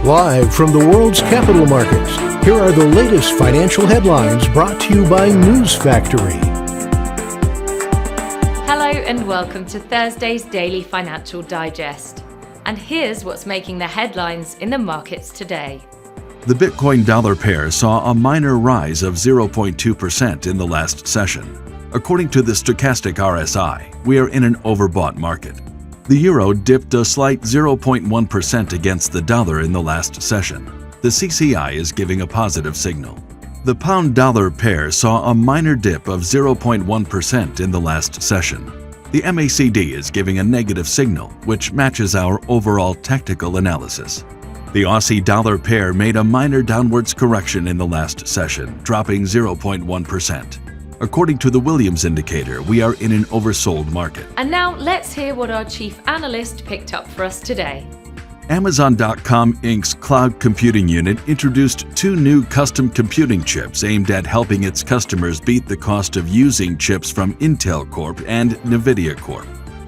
Live from the world's capital markets, here are the latest financial headlines brought to you by News Factory. Hello and welcome to Thursday's Daily Financial Digest. And here's what's making the headlines in the markets today. The Bitcoin-dollar pair saw a minor rise of 0.2% in the last session. According to the stochastic RSI, we are in an overbought market. The euro dipped a slight 0.1% against the dollar in the last session. The CCI is giving a positive signal. The pound-dollar pair saw a minor dip of 0.1% in the last session. The MACD is giving a negative signal, which matches our overall technical analysis. The Aussie dollar pair made a minor downwards correction in the last session, dropping 0.1%. According to the Williams indicator, we are in an oversold market. And now let's hear what our chief analyst picked up for us today. Amazon.com Inc.'s cloud computing unit introduced two new custom computing chips aimed at helping its customers beat the cost of using chips from Intel Corp and Nvidia Corp.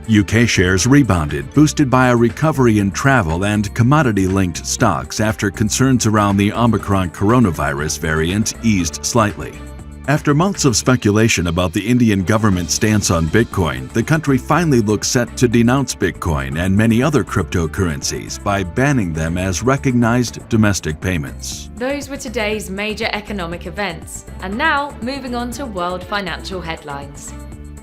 UK shares rebounded, boosted by a recovery in travel and commodity-linked stocks after concerns around the Omicron coronavirus variant eased slightly. After months of speculation about the Indian government's stance on Bitcoin, the country finally looks set to denounce Bitcoin and many other cryptocurrencies by banning them as recognized domestic payments. Those were today's major economic events. And now, moving on to world financial headlines.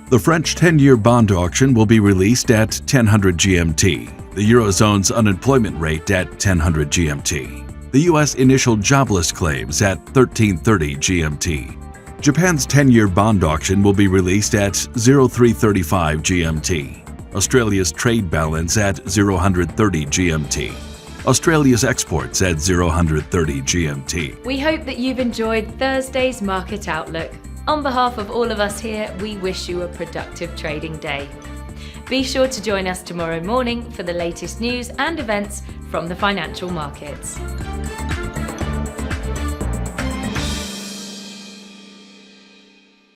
The French 10-year bond auction will be released at 10:00 GMT, the Eurozone's unemployment rate at 10:00 GMT, the U.S. initial jobless claims at 13:30 GMT. Japan's 10-year bond auction will be released at 0335 GMT, Australia's trade balance at 0130 GMT, Australia's exports at 0130 GMT. We hope that you've enjoyed Thursday's Market Outlook. On behalf of all of us here, we wish you a productive trading day. Be sure to join us tomorrow morning for the latest news and events from the financial markets.